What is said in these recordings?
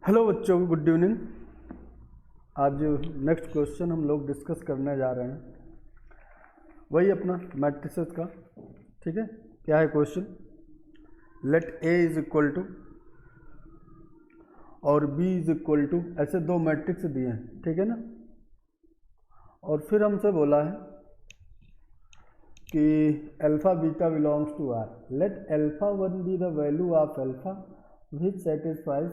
Hello बच्चों, good evening. आज जो नेक्स्ट क्वेश्चन हम लोग डिस्कस करने जा रहे हैं वही अपना मैट्रिसेस का। ठीक है, क्या है question? Let A is equal to और बी इज इक्वल टू, ऐसे दो मैट्रिक्स दिए हैं, ठीक है ना। और फिर हमसे बोला है कि alpha beta belongs to R. Let alpha one be the value of alpha which satisfies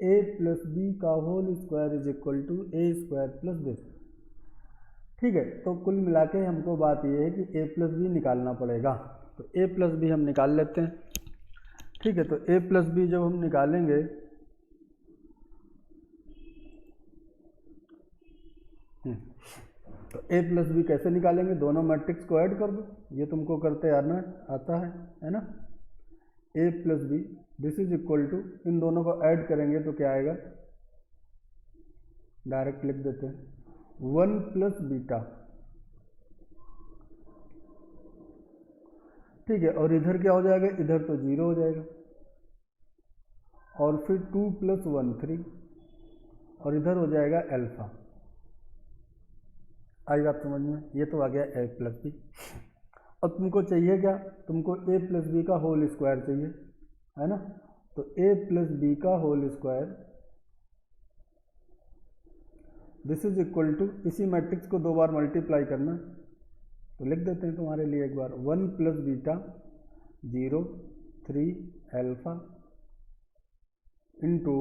A plus B का whole square is equal to A square plus this. ठीक है, तो कुल मिला के हमको बात यह है कि ए प्लस बी निकालना पड़ेगा। तो ए प्लस बी हम निकाल लेते हैं। ठीक है, तो ए प्लस बी जब हम निकालेंगे तो ए प्लस बी कैसे निकालेंगे? दोनों मैट्रिक्स को ऐड कर दो, ये तुमको करते आना आता है ना। A plus B this is equal to, इन दोनों को ऐड करेंगे तो क्या आएगा? डायरेक्ट लिख देते हैं 1 प्लस बीटा। ठीक है, और इधर क्या हो जाएगा? इधर तो 0 हो जाएगा। और फिर 2 प्लस 1 3, और इधर हो जाएगा अल्फा। आई बात समझ में? ये तो आ गया ए प्लस बी। अब तुमको चाहिए क्या? तुमको ए प्लस बी का होल स्क्वायर चाहिए, है ना। तो ए प्लस बी का whole square this is equal to, इसी मैट्रिक्स को दो बार मल्टीप्लाई करना, तो लिख देते हैं तुम्हारे लिए एक बार 1 plus beta 0 3 alpha into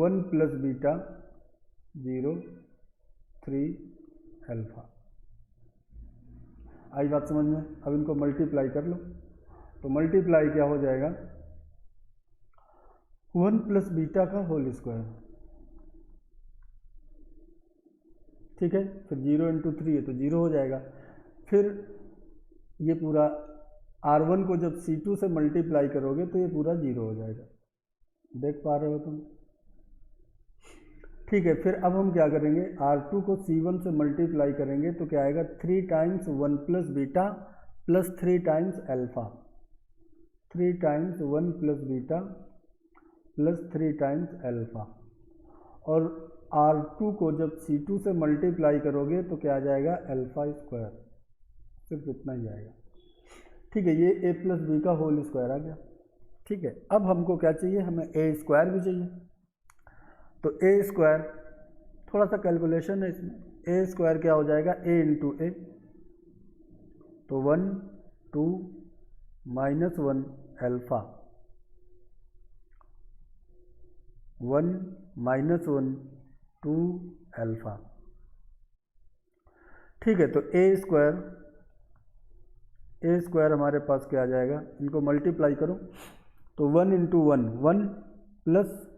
1 plus beta 0 3 alpha. आई बात समझ में? अब इनको मल्टीप्लाई कर लो, तो मल्टीप्लाई क्या हो जाएगा? 1 प्लस बीटा का होल स्क्वायर। ठीक है, फिर 0 इंटू 3 है तो 0 हो जाएगा। फिर ये पूरा R1 को जब C2 से मल्टीप्लाई करोगे तो ये पूरा 0 हो जाएगा। देख पा रहे हो तुम? ठीक है, फिर अब हम क्या करेंगे? R2 को C1 से मल्टीप्लाई करेंगे तो क्या आएगा? 3 times 1 plus beta plus 3 times alpha. 3 times 1 plus beta plus 3 times alpha. और R2 को जब C2 से मल्टीप्लाई करोगे तो क्या आ जाएगा? Alpha square. सिर्फ इतना ही आएगा। ठीक है, ये ए प्लस बी का होल स्क्वायर आ गया। ठीक है, अब हमको क्या चाहिए? हमें ए स्क्वायर भी चाहिए। तो ए स्क्वायर, थोड़ा सा कैलकुलेशन है इसमें। ए स्क्वायर क्या हो जाएगा? ए इंटू ए, तो 1 2 माइनस 1 अल्फा 1 माइनस 1 2 अल्फा। ठीक है, तो ए स्क्वायर हमारे पास क्या आ जाएगा? इनको मल्टीप्लाई करो तो 1 इंटू 1 1 प्लस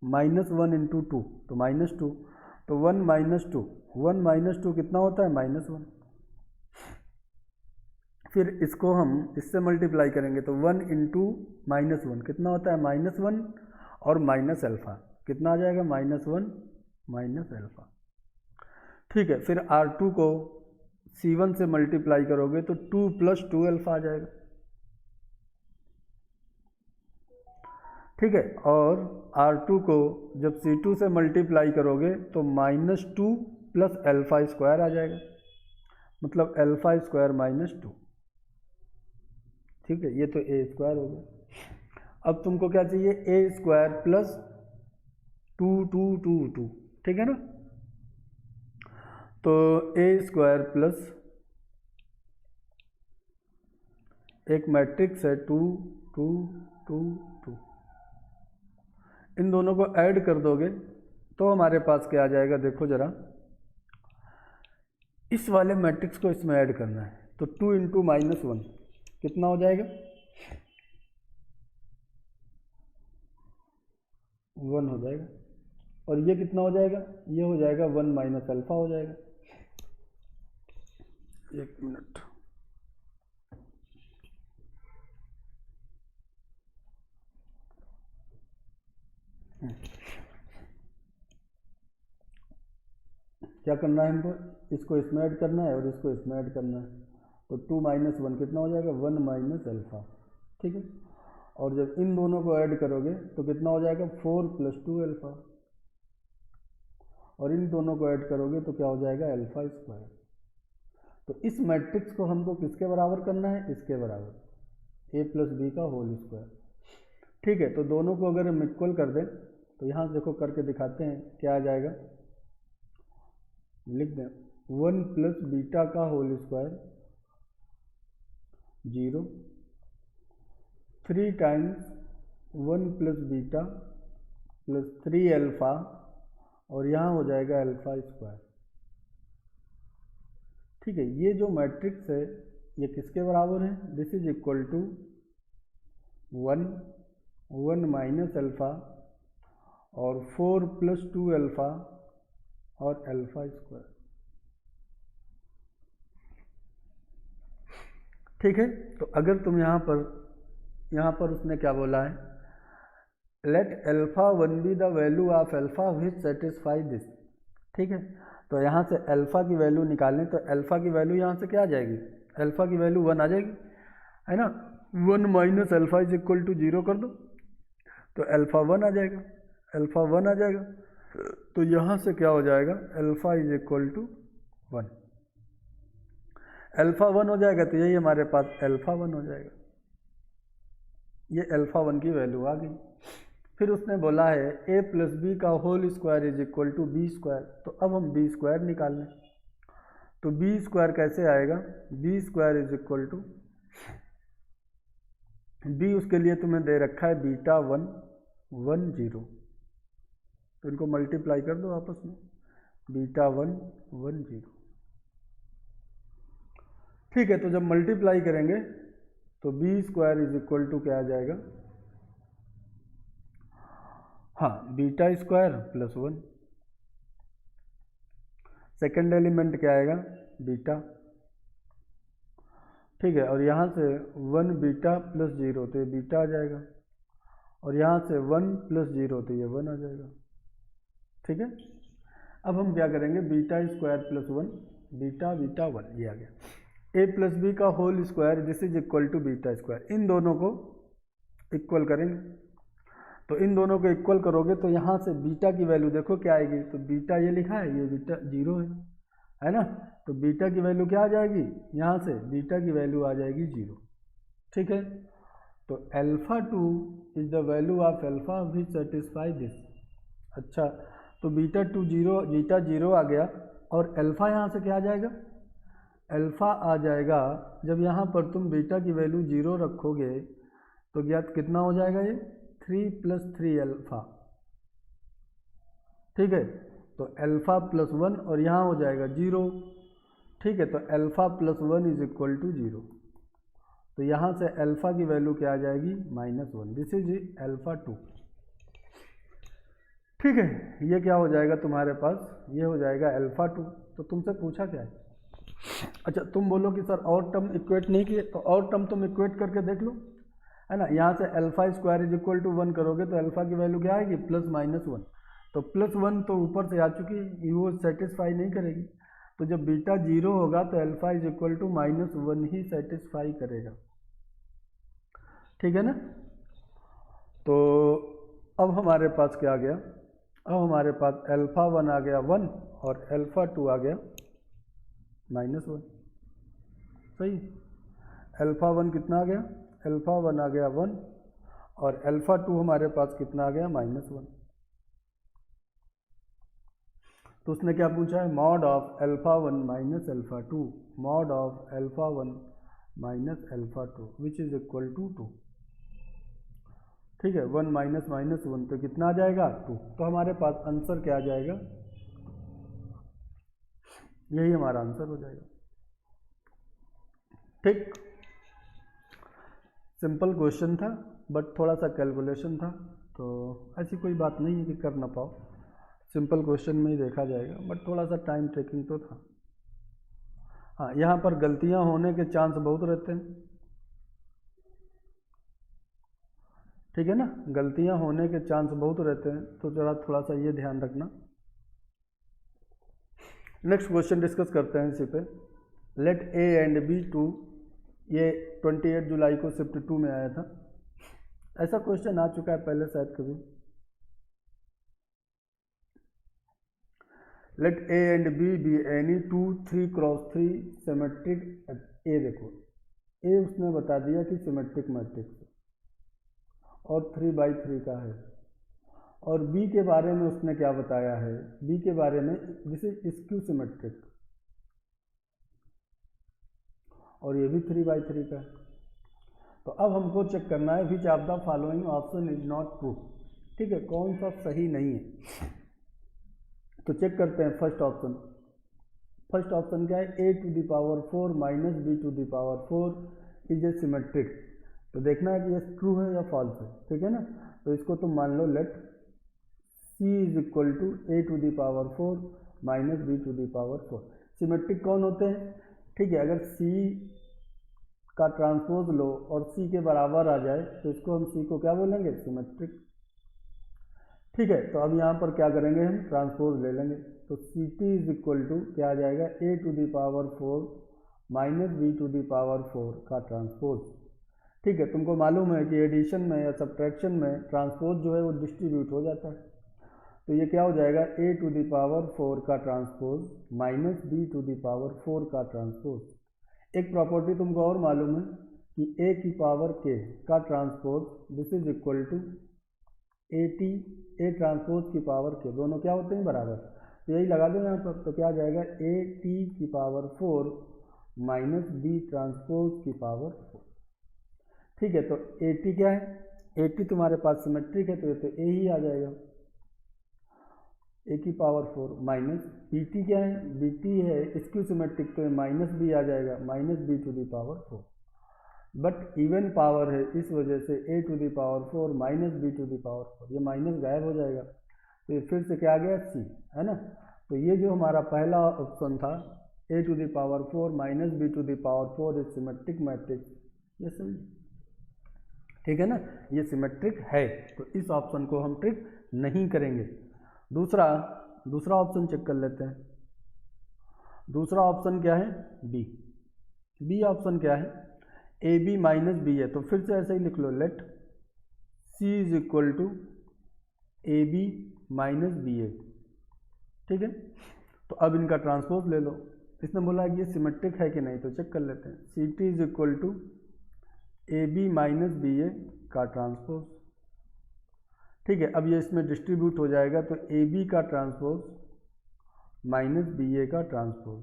माइनस 1 इंटू 2 तो माइनस 2, तो 1 माइनस 2 1 माइनस 2 कितना होता है? माइनस 1। फिर इसको हम इससे मल्टीप्लाई करेंगे तो 1 इंटू माइनस 1 कितना होता है? माइनस 1, और माइनस अल्फा कितना आ जाएगा? Minus 1 minus alpha. ठीक है, फिर R2 को C1 से मल्टीप्लाई करोगे तो 2 प्लस 2 अल्फा आ जाएगा। ठीक है, और R2 को जब C2 से मल्टीप्लाई करोगे तो माइनस 2 प्लस अल्फा स्क्वायर आ जाएगा, मतलब अल्फा स्क्वायर माइनस 2। ठीक है, ये तो ए स्क्वायर हो गया। अब तुमको क्या चाहिए? ए स्क्वायर प्लस 2 2 2 2, ठीक है ना। तो ए स्क्वायर प्लस एक मैट्रिक्स है 2 2 2 2, इन दोनों को ऐड कर दोगे तो हमारे पास क्या आ जाएगा? देखो जरा, इस वाले मैट्रिक्स को इसमें ऐड करना है, तो 2 इंटू माइनस 1 कितना हो जाएगा? 1 हो जाएगा। और ये कितना हो जाएगा? ये हो जाएगा 1 माइनस अल्फा हो जाएगा। एक मिनट, क्या करना है हमको? इसको इसमें ऐड करना है और इसको इसमें ऐड करना है, तो 2 माइनस 1 कितना हो जाएगा? 1 माइनस अल्फा। ठीक है, और जब इन दोनों को ऐड करोगे तो कितना हो जाएगा 4 + 2 अल्फ़ा, और इन दोनों को ऐड करोगे तो क्या हो जाएगा अल्फ़ा स्क्वायर। तो इस मैट्रिक्स को हमको किसके बराबर करना है, इसके बराबर, a + b का होल स्क्वायर। ठीक है, तो दोनों को अगर हम इक्वल कर दें तो यहाँ देखो करके दिखाते हैं क्या आ जाएगा, लिख दें 1 + बीटा का whole square 0, 3 times 1 + beta + 3 alpha, और यहाँ हो जाएगा अल्फ़ा स्क्वायर। ठीक है, ये जो मैट्रिक्स है ये किसके बराबर है, this is equal to 1 1 minus alpha और 4 + 2 अल्फ़ा और अल्फ़ा स्क्वायर। ठीक है, तो अगर तुम यहाँ पर उसने क्या बोला है, late alpha 1 B the value of alpha which satisfy this. ठीक है, तो यहाँ से अल्फ़ा की वैल्यू निकालें तो अल्फ़ा की वैल्यू यहाँ से क्या आ जाएगी, अल्फ़ा की वैल्यू 1 आ जाएगी, है ना। 1 minus alpha is equal to 0 कर दो तो अल्फ़ा 1 आ जाएगा, अल्फ़ा 1 आ जाएगा। तो यहाँ से क्या हो जाएगा, alpha is equal to 1, alpha 1 हो जाएगा तो यही हमारे पास अल्फ़ा 1 हो जाएगा, ये अल्फ़ा 1 की वैल्यू आ गई। फिर उसने बोला है a + b का whole square is equal to b square, तो अब हम b स्क्वायर निकाल लें। तो b स्क्वायर कैसे आएगा, b square is equal to b, उसके लिए तुम्हें दे रखा है बीटा 1 1 0, तो इनको मल्टीप्लाई कर दो आपस में, बीटा 1 1 0। ठीक है, तो जब मल्टीप्लाई करेंगे तो b square is equal to क्या आ जाएगा, हाँ बीटा स्क्वायर + 1, सेकेंड एलिमेंट क्या आएगा बीटा। ठीक है, और यहाँ से 1 बीटा + 0 तो ये बीटा आ जाएगा, और यहाँ से 1 + 0 तो ये 1 आ जाएगा। ठीक है, अब हम क्या करेंगे, बीटा स्क्वायर + 1 बीटा बीटा 1 ये आ गया, a + b का whole square this is equal to beta square, इन दोनों को इक्वल करेंगे। तो इन दोनों को इक्वल करोगे तो यहाँ से बीटा की वैल्यू देखो क्या आएगी, तो बीटा ये लिखा है, ये बीटा 0 है ना, तो बीटा की वैल्यू क्या आ जाएगी, यहाँ से बीटा की वैल्यू आ जाएगी 0। ठीक है, तो alpha 2 is the value of alpha which satisfy this. अच्छा, तो बीटा 2 0, बीटा 0 आ गया, और अल्फ़ा यहाँ से क्या आ जाएगा, अल्फ़ा आ जाएगा, जब यहाँ पर तुम बीटा की वैल्यू 0 रखोगे तो ज्ञात कितना हो जाएगा, ये 3 + 3 अल्फ़ा। ठीक है, तो अल्फ़ा + 1 और यहाँ हो जाएगा 0। ठीक है, तो अल्फ़ा + 1 इज इक्वल टू 0, तो यहाँ से अल्फ़ा की वैल्यू क्या आ जाएगी -1, दिस इज अल्फ़ा 2। ठीक है, ये क्या हो जाएगा तुम्हारे पास, ये हो जाएगा अल्फ़ा 2। तो तुमसे पूछा क्या है, अच्छा तुम बोलो कि सर और टर्म इक्वेट नहीं किए, तो और टर्म तुम इक्वेट करके देख लो, है ना। यहाँ से alpha square is equal to 1 करोगे तो अल्फ़ा की वैल्यू क्या आएगी +-1, तो +1 तो ऊपर से आ चुकी है, वो सेटिस्फाई नहीं करेगी। तो जब बीटा 0 होगा तो अल्फ़ा इज इक्वल टू -1 ही सेटिस्फाई करेगा। ठीक है ना, तो अब हमारे पास क्या आ गया, अब हमारे पास अल्फ़ा 1 आ गया 1 और अल्फ़ा 2 आ गया -1। सही, अल्फ़ा 1 कितना आ गया, अल्फ़ा 1 आ गया 1 और अल्फ़ा 2 हमारे पास कितना आ गया -1। तो उसने क्या पूछा है, mod of alpha 1 minus alpha 2, mod of alpha 1 minus alpha 2 which is equal to 2। ठीक है, 1 माइनस माइनस 1 तो कितना आ जाएगा 2, तो हमारे पास आंसर क्या आ जाएगा, यही हमारा आंसर हो जाएगा। ठीक, सिंपल क्वेश्चन था बट थोड़ा सा कैलकुलेशन था, तो ऐसी कोई बात नहीं है कि कर ना पाओ, सिंपल क्वेश्चन में ही देखा जाएगा, बट थोड़ा सा टाइम टेकिंग तो था। हाँ, यहाँ पर गलतियाँ होने के चांस बहुत रहते हैं। ठीक है ना, गलतियाँ होने के चांस बहुत रहते हैं, तो जरा थोड़ा सा ये ध्यान रखना। नेक्स्ट क्वेश्चन डिस्कस करते हैं इसी पे। लेट ए एंड बी 2, ये 28 जुलाई को शिफ्ट 2 में आया था। ऐसा क्वेश्चन आ चुका है पहले शायद कभी। Let A and B be any two 3x3 symmetric. ए देखो, ए उसने बता दिया कि सिमेट्रिक मैट्रिक्स और 3x3 का है, और बी के बारे में उसने क्या बताया है, बी के बारे में दिस इज स्क्यू सिमेट्रिक, और ये भी 3x3 का है। तो अब हमको चेक करना है which of the following option is not true. ठीक है, कौन सा सही नहीं है। तो चेक करते हैं फर्स्ट ऑप्शन। फर्स्ट ऑप्शन क्या है, a to the power 4 minus B to the power 4 is a symmetric. तो देखना है कि ये ट्रू है या फॉल्स है, ठीक है ना। तो इसको तुम मान लो let c is equal to a to the power 4 minus B to the power 4। Symmetric कौन होते हैं, ठीक है, अगर c का ट्रांसपोज लो और c के बराबर आ जाए तो इसको हम c को क्या बोलेंगे, सिमेट्रिक। ठीक है, तो अब यहाँ पर क्या करेंगे, हम ट्रांसपोज ले लेंगे। तो C T is equal to क्या आ जाएगा, a to the power 4 minus B to the power 4 का ट्रांसपोज। ठीक है, तुमको मालूम है कि एडिशन में या सब्ट्रैक्शन में ट्रांसपोज जो है वो डिस्ट्रीब्यूट हो जाता है। तो ये क्या हो जाएगा, a टू द पावर 4 का transpose minus B to the power 4 का ट्रांसपोज। एक प्रॉपर्टी तुमको और मालूम है कि a की पावर k का transpose this is equal to a transpose की पावर k, दोनों क्या होते हैं, बराबर। तो यही लगा दो यहाँ पर। तो क्या आ जाएगा, a t की पावर 4 माइनस b ट्रांसपोज की पावर 4। ठीक है, तो a t क्या है, a t तुम्हारे पास सिमेट्रिक है तो ये तो a ही आ जाएगा, a की पावर 4 माइनस b t क्या है, b t है स्क्यू सिमेट्रिक, तो ये माइनस b आ जाएगा, minus b to the power 4। But even power है इस वजह से a to the power 4 minus B to the power 4, ये माइनस गायब हो जाएगा। तो ये फिर से क्या आ गया, c, है ना। तो ये जो हमारा पहला ऑप्शन था a to the power 4 minus B to the power 4 is symmetric matrix, ये सही, ठीक है ना, ये सिमेट्रिक है। तो इस ऑप्शन को हम ट्रिक नहीं करेंगे। दूसरा ऑप्शन चेक कर लेते हैं। दूसरा ऑप्शन क्या है, बी ऑप्शन क्या है, ए बी माइनस बी है। तो फिर से ऐसे ही लिख लो, let C is equal to A B minus B A. ठीक है, तो अब इनका ट्रांसपोज ले लो। इसने बोला कि ये सिमेट्रिक है कि नहीं, तो चेक कर लेते हैं। C T is equal to A B minus B A का ट्रांसपोज। ठीक है, अब ये इसमें डिस्ट्रीब्यूट हो जाएगा, तो ए बी का ट्रांसपोज माइनस बी ए का ट्रांसपोज।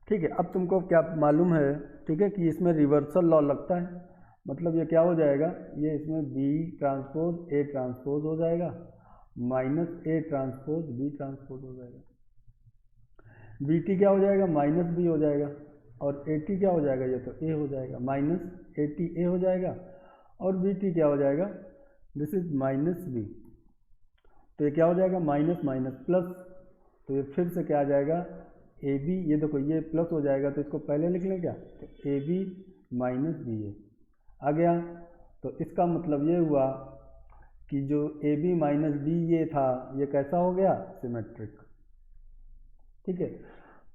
ठीक है, अब तुमको क्या मालूम है, ठीक है, कि इसमें रिवर्सल लॉ लगता है। मतलब ये क्या हो जाएगा, ये इसमें बी ट्रांसपोज ए ट्रांसपोज हो जाएगा minus A transpose B transpose हो जाएगा। बी टी क्या हो जाएगा, माइनस बी हो जाएगा, और ए टी क्या हो जाएगा, ये तो ए हो जाएगा, माइनस ए टी ए हो जाएगा, और बी टी क्या हो जाएगा, दिस इज माइनस बी। तो ये क्या हो जाएगा, माइनस माइनस प्लस। तो ये फिर से क्या आ जाएगा, ए बी, ये देखो ये प्लस हो जाएगा, तो इसको पहले लिख लें क्या, तो ए बी माइनस बी ए आ गया। तो इसका मतलब ये हुआ कि जो ए बी माइनस बी ये था, ये कैसा हो गया, सिमेट्रिक। ठीक है,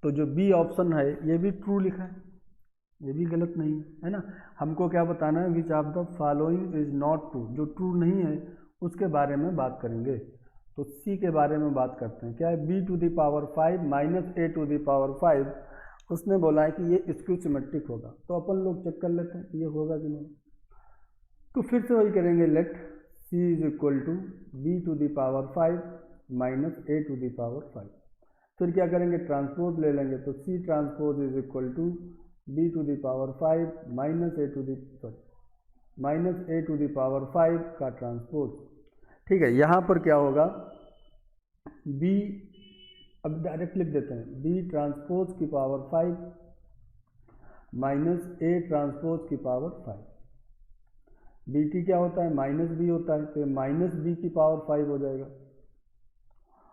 तो जो बी ऑप्शन है ये भी ट्रू लिखा है, ये भी गलत नहीं है ना। हमको क्या बताना है, which of the following is not true, जो ट्रू नहीं है उसके बारे में बात करेंगे। तो सी के बारे में बात करते हैं, क्या है, B to the power 5 minus A to the power 5, उसने बोला है कि ये स्क्यू सिमेट्रिक होगा। तो अपन लोग चेक कर लेते हैं ये होगा कि नहीं। तो फिर से वही करेंगे, let C is equal to B to the power 5 minus A to the power 5। फिर क्या करेंगे, ट्रांसपोज ले लेंगे, तो C transpose is equal to B to the power 5 minus A to the power 5 का ट्रांसपोज। ठीक है, यहाँ पर क्या होगा, बी, अब डायरेक्ट लिख देते हैं, बी ट्रांसपोज की पावर 5 माइनस ए ट्रांसपोज की पावर 5। बी टी क्या होता है, माइनस बी होता है, तो माइनस बी की पावर 5 हो जाएगा,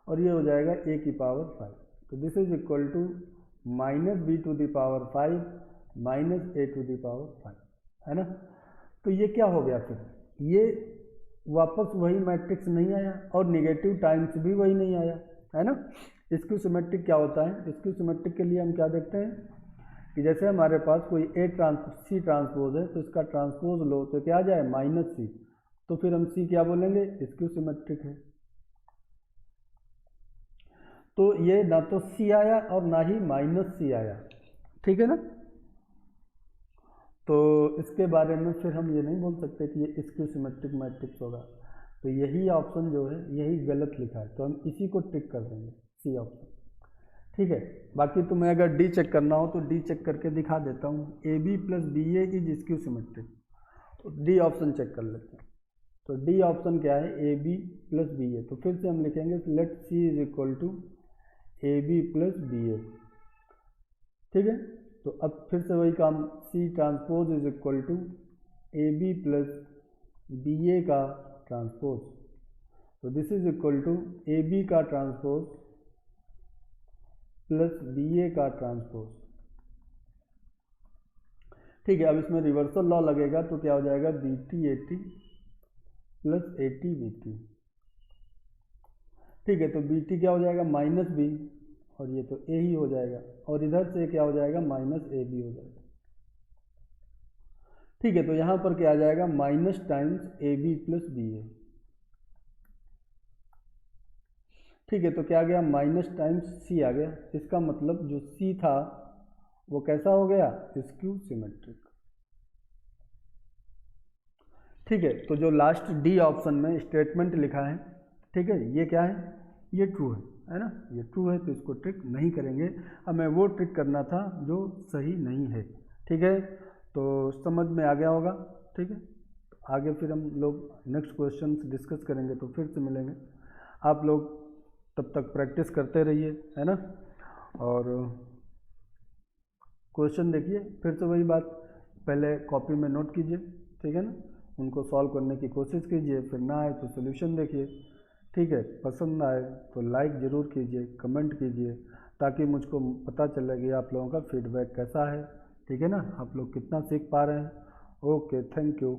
और ये हो जाएगा ए की पावर 5। तो this is equal to minus B to the power 5 minus A to the power 5, है ना। तो ये क्या हो गया, फिर ये वापस वही मैट्रिक्स नहीं आया, और निगेटिव टाइम्स भी वही नहीं आया, है ना। स्क्यू सिमेट्रिक क्या होता है, स्क्यू सिमेट्रिक के लिए हम क्या देखते हैं कि जैसे हमारे पास कोई सी ट्रांसपोज है तो इसका ट्रांसपोज लो तो क्या आ जाए -c, तो फिर हम सी क्या बोलेंगे, स्क्यू सिमेट्रिक है। तो ये ना तो सी आया और ना ही -c आया, ठीक है ना। तो इसके बारे में फिर हम ये नहीं बोल सकते कि ये स्क्यू सिमेट्रिक मैट्रिक्स होगा। तो यही ऑप्शन जो है यही गलत लिखा है, तो हम इसी को टिक कर देंगे, सी ऑप्शन, ठीक है। बाकी तुम्हें अगर डी चेक करना हो तो डी चेक करके दिखा देता हूँ, A B plus B A is skew symmetric, तो डी ऑप्शन चेक कर लेते हैं। तो डी ऑप्शन क्या है, A B plus B A, तो फिर से हम लिखेंगे let C is equal to A B plus B A, ठीक है। तो अब फिर से वही काम, C transpose is equal to A B plus B A का ट्रांसपोज, तो this is equal to A B का ट्रांसपोज प्लस बी ए का ट्रांसपोज, ठीक है। अब इसमें रिवर्सल लॉ लगेगा तो क्या हो जाएगा, B T A T plus A T B T, ठीक है। तो बी टी क्या हो जाएगा -b, और ये तो ए ही हो जाएगा, और इधर से क्या हो जाएगा -ab हो जाएगा, ठीक है। तो यहाँ पर क्या आ जाएगा minus times A B plus B A, ठीक है। तो क्या आ गया माइनस टाइम्स सी आ गया, इसका मतलब जो सी था वो कैसा हो गया, स्क्यू सिमेट्रिक, ठीक है। तो जो लास्ट डी ऑप्शन में स्टेटमेंट लिखा है, ठीक है, ये क्या है, ये ट्रू है ना, ये ट्रू है, तो इसको ट्रिक नहीं करेंगे, हमें वो ट्रिक करना था जो सही नहीं है, ठीक है। तो समझ में आ गया होगा, ठीक है। आगे फिर हम लोग नेक्स्ट क्वेश्चन डिस्कस करेंगे, तो फिर से मिलेंगे। आप लोग तब तक प्रैक्टिस करते रहिए, है ना, और क्वेश्चन देखिए, फिर से वही बात, पहले कॉपी में नोट कीजिए, ठीक है ना, उनको सॉल्व करने की कोशिश कीजिए, फिर ना आए तो सोल्यूशन देखिए, ठीक है। पसंद आए तो लाइक ज़रूर कीजिए, कमेंट कीजिए, ताकि मुझको पता चले कि आप लोगों का फीडबैक कैसा है, ठीक है ना, आप लोग कितना सीख पा रहे हैं। Okay, thank you.